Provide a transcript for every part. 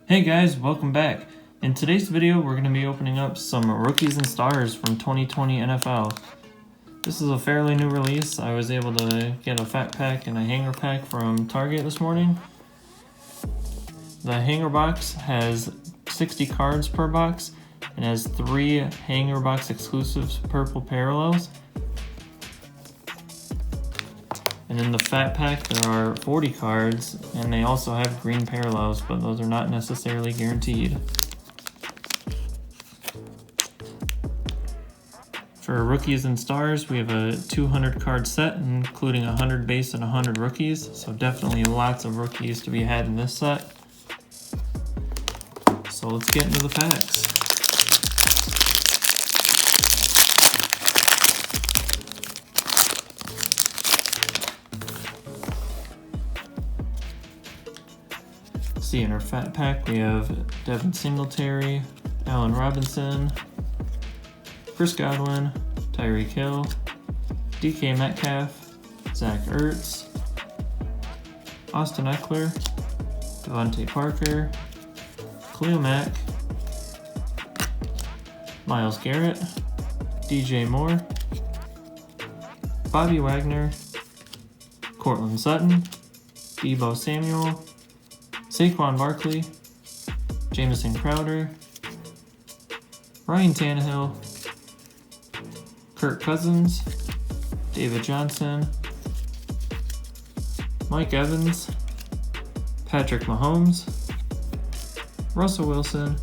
Hey guys, welcome back. In today's video, we're going to be opening up some Rookies and Stars from 2020 NFL. This is a fairly new release. I was able to get a fat pack and a hanger pack from Target this morning. The hanger box has 60 cards per box and has 3 hanger box exclusives purple parallels. And in the fat pack there are 40 cards, and they also have green parallels, but those are not necessarily guaranteed. For Rookies and Stars, we have a 200 card set, including 100 base and 100 rookies, so definitely lots of rookies to be had in this set. So let's get into the packs. See, in our fat pack we have Devin Singletary, Allen Robinson, Chris Godwin, Tyreek Hill, DK Metcalf, Zach Ertz, Austin Eckler, Devontae Parker, Khalil Mack, Myles Garrett, DJ Moore, Bobby Wagner, Courtland Sutton, Deebo Samuel, Saquon Barkley, Jamison Crowder, Ryan Tannehill, Kirk Cousins, David Johnson, Mike Evans, Patrick Mahomes, Russell Wilson,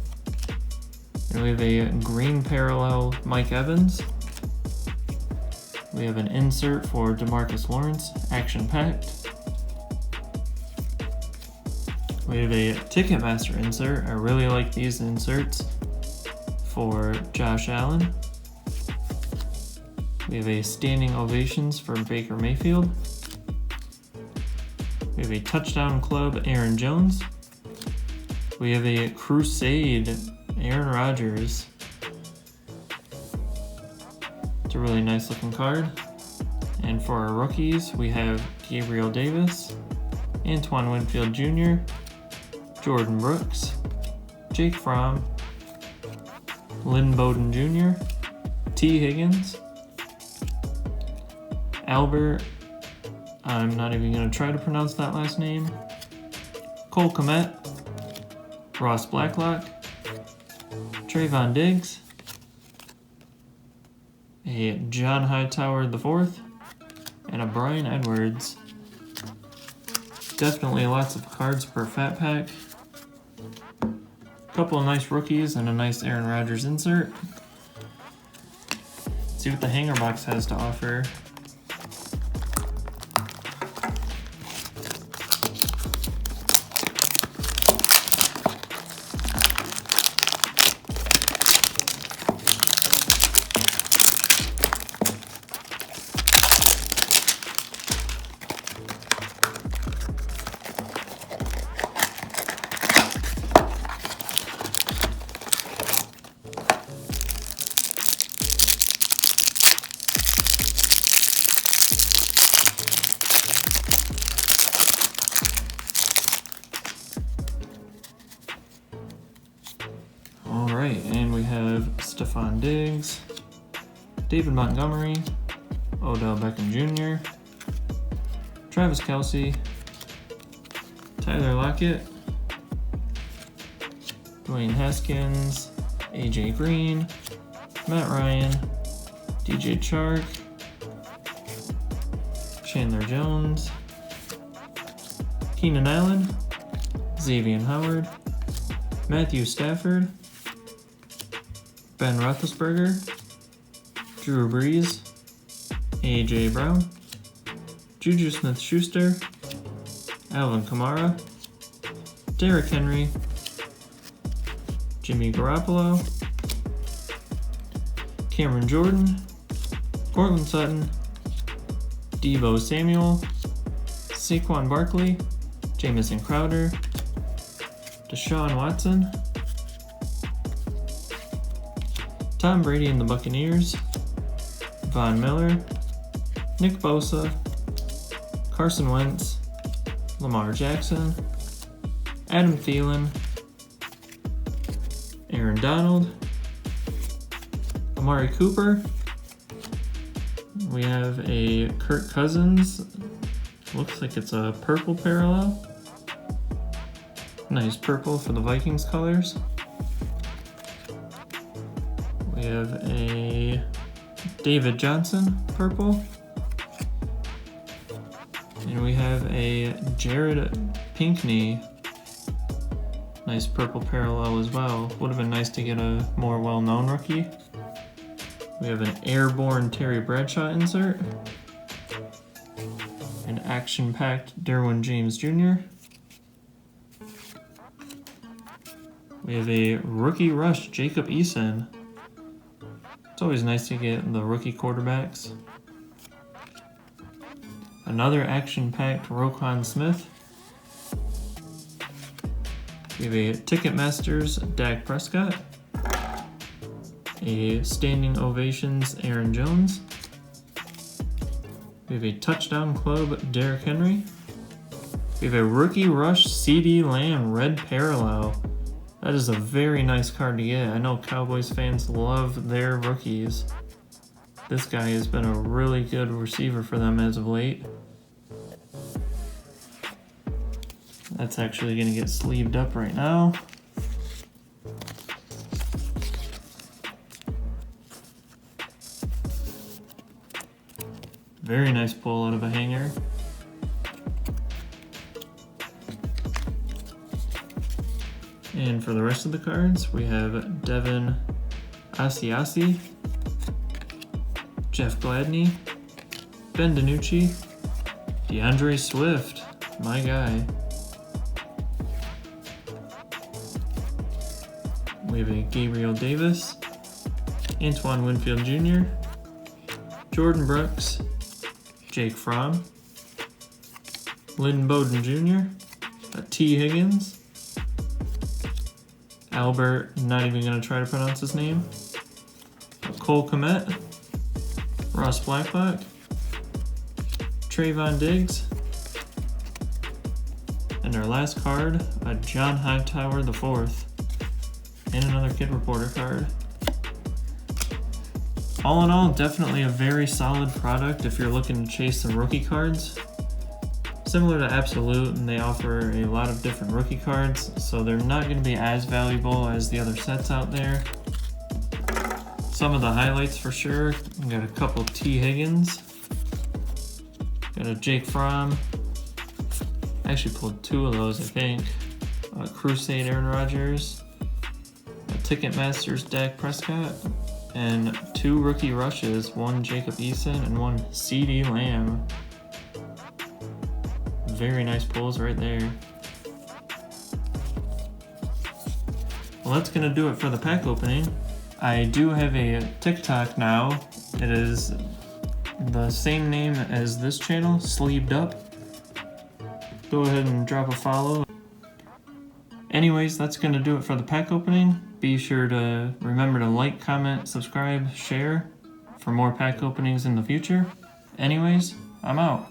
and we have a green parallel Mike Evans. We have an insert for DeMarcus Lawrence, action-packed. We have a Ticketmaster insert. I really like these inserts for Josh Allen. We have a standing ovations for Baker Mayfield. We have a touchdown club Aaron Jones. We have a crusade Aaron Rodgers. It's a really nice looking card. And for our rookies, we have Gabriel Davis, Antoine Winfield Jr., Jordan Brooks, Jake Fromm, Lynn Bowden Jr., T. Higgins, Albert, I'm not even going to try to pronounce that last name, Cole Kmet, Ross Blacklock, Trayvon Diggs, a John Hightower IV, and a Brian Edwards. Definitely lots of cards per fat pack. Couple of nice rookies and a nice Aaron Rodgers insert. Let's see what the hanger box has to offer. Alright, and we have Stephon Diggs, David Montgomery, Odell Beckham Jr., Travis Kelce, Tyler Lockett, Dwayne Haskins, AJ Green, Matt Ryan, DJ Chark, Chandler Jones, Keenan Allen, Xavier Howard, Matthew Stafford, Ben Roethlisberger, Drew Brees, AJ Brown, Juju Smith-Schuster, Alvin Kamara, Derrick Henry, Jimmy Garoppolo, Cameron Jordan, Courtland Sutton, Deebo Samuel, Saquon Barkley, Jamison Crowder, Deshaun Watson, Tom Brady and the Buccaneers, Von Miller, Nick Bosa, Carson Wentz, Lamar Jackson, Adam Thielen, Aaron Donald, Amari Cooper. We have a Kirk Cousins. Looks like it's a purple parallel. Nice purple for the Vikings colors. We have a David Johnson purple. And we have a Jared Pinkney. Nice purple parallel as well. Would have been nice to get a more well-known rookie. We have an airborne Terry Bradshaw insert. An action-packed Derwin James Jr. We have a rookie rush Jacob Eason. It's always nice to get the rookie quarterbacks. Another action-packed Roquan Smith. We have a Ticketmasters Dak Prescott. A Standing Ovations Aaron Jones. We have a Touchdown Club Derrick Henry. We have a Rookie Rush CeeDee Lamb red parallel. That is a very nice card to get. I know Cowboys fans love their rookies. This guy has been a really good receiver for them as of late. That's actually going to get sleeved up right now. Very nice pull out of a hanger. And for the rest of the cards, we have Devin Asiasi, Jeff Gladney, Ben DiNucci, DeAndre Swift, my guy. We have a Gabriel Davis, Antoine Winfield Jr., Jordan Brooks, Jake Fromm, Lynn Bowden Jr., T. Higgins, Albert, not even going to try to pronounce his name, Cole Kmet, Ross Blacklock, Trayvon Diggs, and our last card, a John Hightower IV, and another Kid Reporter card. All in all, definitely a very solid product if you're looking to chase some rookie cards. Similar to Absolute, and they offer a lot of different rookie cards, so they're not going to be as valuable as the other sets out there. Some of the highlights for sure, we got a couple of T. Higgins, got a Jake Fromm, I actually pulled two of those I think, Crusade Aaron Rodgers, a Ticketmasters Dak Prescott, and two rookie rushes, one Jacob Eason and one CeeDee Lamb. Very nice pulls right there. Well, that's gonna do it for the pack opening. I do have a TikTok now. It is the same name as this channel, Sleeved Up. Go ahead and drop a follow. Anyways, that's gonna do it for the pack opening. Be sure to remember to like, comment, subscribe, share for more pack openings in the future. Anyways, I'm out.